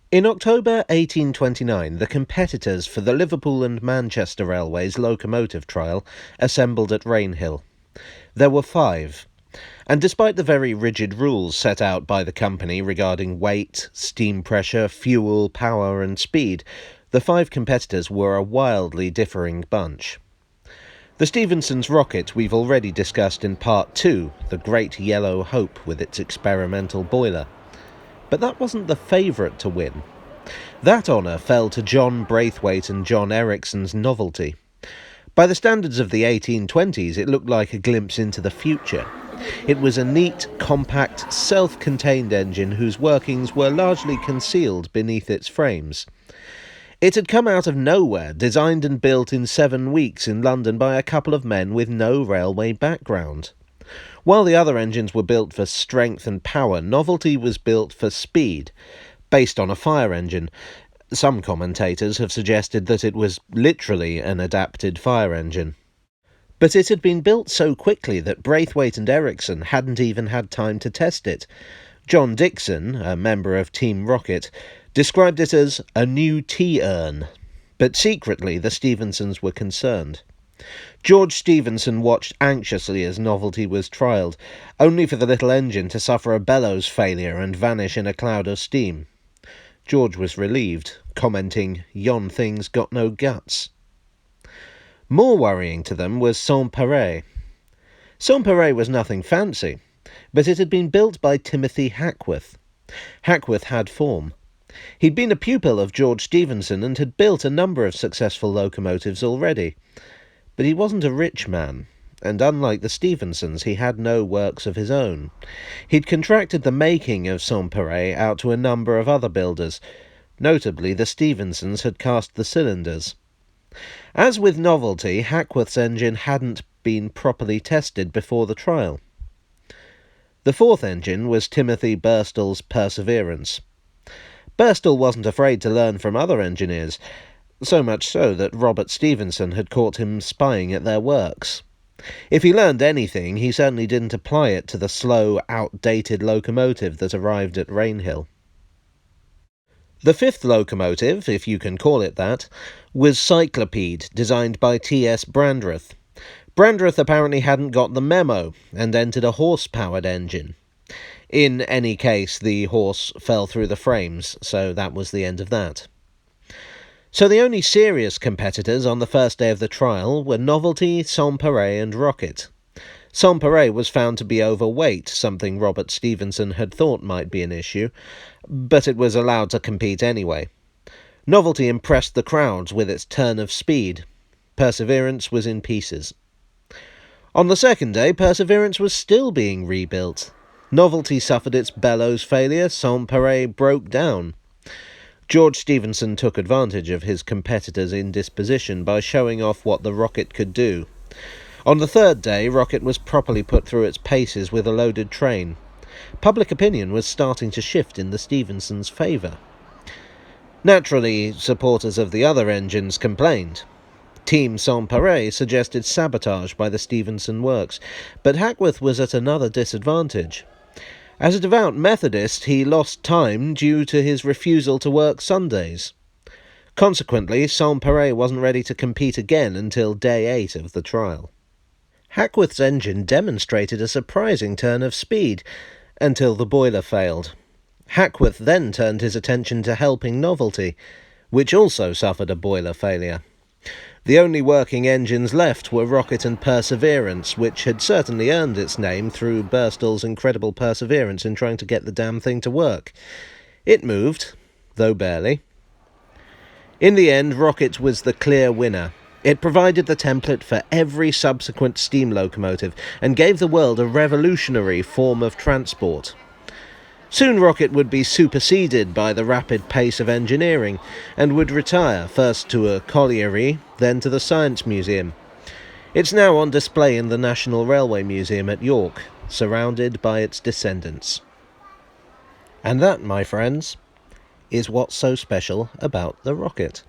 In October 1829, the competitors for the Liverpool and Manchester Railway's locomotive trial assembled at Rainhill. There were 5, and despite the very rigid rules set out by the company regarding weight, steam pressure, fuel, power and speed, the 5 competitors were a wildly differing bunch. The Stephensons rocket we've already discussed in Part 2, the Great Yellow Hope with its experimental boiler. But that wasn't the favourite to win. That honour fell to John Braithwaite and John Ericsson's Novelty. By the standards of the 1820s, it looked like a glimpse into the future. It was a neat, compact, self-contained engine whose workings were largely concealed beneath its frames. It had come out of nowhere, designed and built in 7 weeks in London by a couple of men with no railway background. While the other engines were built for strength and power, Novelty was built for speed, based on a fire engine. Some commentators have suggested that it was literally an adapted fire engine. But it had been built so quickly that Braithwaite and Ericsson hadn't even had time to test it. John Dixon, a member of Team Rocket, described it as a new tea-urn, but secretly the Stephensons were concerned. George Stephenson watched anxiously as Novelty was trialled, only for the little engine to suffer a bellows failure and vanish in a cloud of steam. George was relieved, commenting, "Yon thing's got no guts." More worrying to them was Saint-Péray. Saint-Péray was nothing fancy, but it had been built by Timothy Hackworth. Hackworth had form. He'd been a pupil of George Stephenson and had built a number of successful locomotives already. But he wasn't a rich man, and unlike the Stephensons, he had no works of his own. He'd contracted the making of Saint-Péray out to a number of other builders. Notably, the Stephensons had cast the cylinders. As with Novelty, Hackworth's engine hadn't been properly tested before the trial. The 4th engine was Timothy Birstall's Perseverance. Birstall wasn't afraid to learn from other engineers, so much so that Robert Stephenson had caught him spying at their works. If he learned anything, he certainly didn't apply it to the slow, outdated locomotive that arrived at Rainhill. The 5th locomotive, if you can call it that, was Cyclopede, designed by T.S. Brandreth. Brandreth apparently hadn't got the memo, and entered a horse-powered engine. In any case, the horse fell through the frames, so that was the end of that. So the only serious competitors on the first day of the trial were Novelty, Saint-Péray and Rocket. Saint-Péray was found to be overweight, something Robert Stephenson had thought might be an issue, but it was allowed to compete anyway. Novelty impressed the crowds with its turn of speed. Perseverance was in pieces. On the second day, Perseverance was still being rebuilt. Novelty suffered its bellows failure, Saint-Péray broke down. George Stephenson took advantage of his competitor's indisposition by showing off what the Rocket could do. On the 3rd day, Rocket was properly put through its paces with a loaded train. Public opinion was starting to shift in the Stephensons' favour. Naturally, supporters of the other engines complained. Team Saint-Péray suggested sabotage by the Stephenson works, but Hackworth was at another disadvantage. As a devout Methodist, he lost time due to his refusal to work Sundays. Consequently, Saint-Péray wasn't ready to compete again until day 8 of the trial. Hackworth's engine demonstrated a surprising turn of speed, until the boiler failed. Hackworth then turned his attention to helping Novelty, which also suffered a boiler failure. The only working engines left were Rocket and Perseverance, which had certainly earned its name through Birstall's incredible perseverance in trying to get the damn thing to work. It moved, though barely. In the end, Rocket was the clear winner. It provided the template for every subsequent steam locomotive and gave the world a revolutionary form of transport. Soon Rocket would be superseded by the rapid pace of engineering and would retire, first to a colliery, then to the Science Museum. It's now on display in the National Railway Museum at York, surrounded by its descendants. And that, my friends, is what's so special about the Rocket.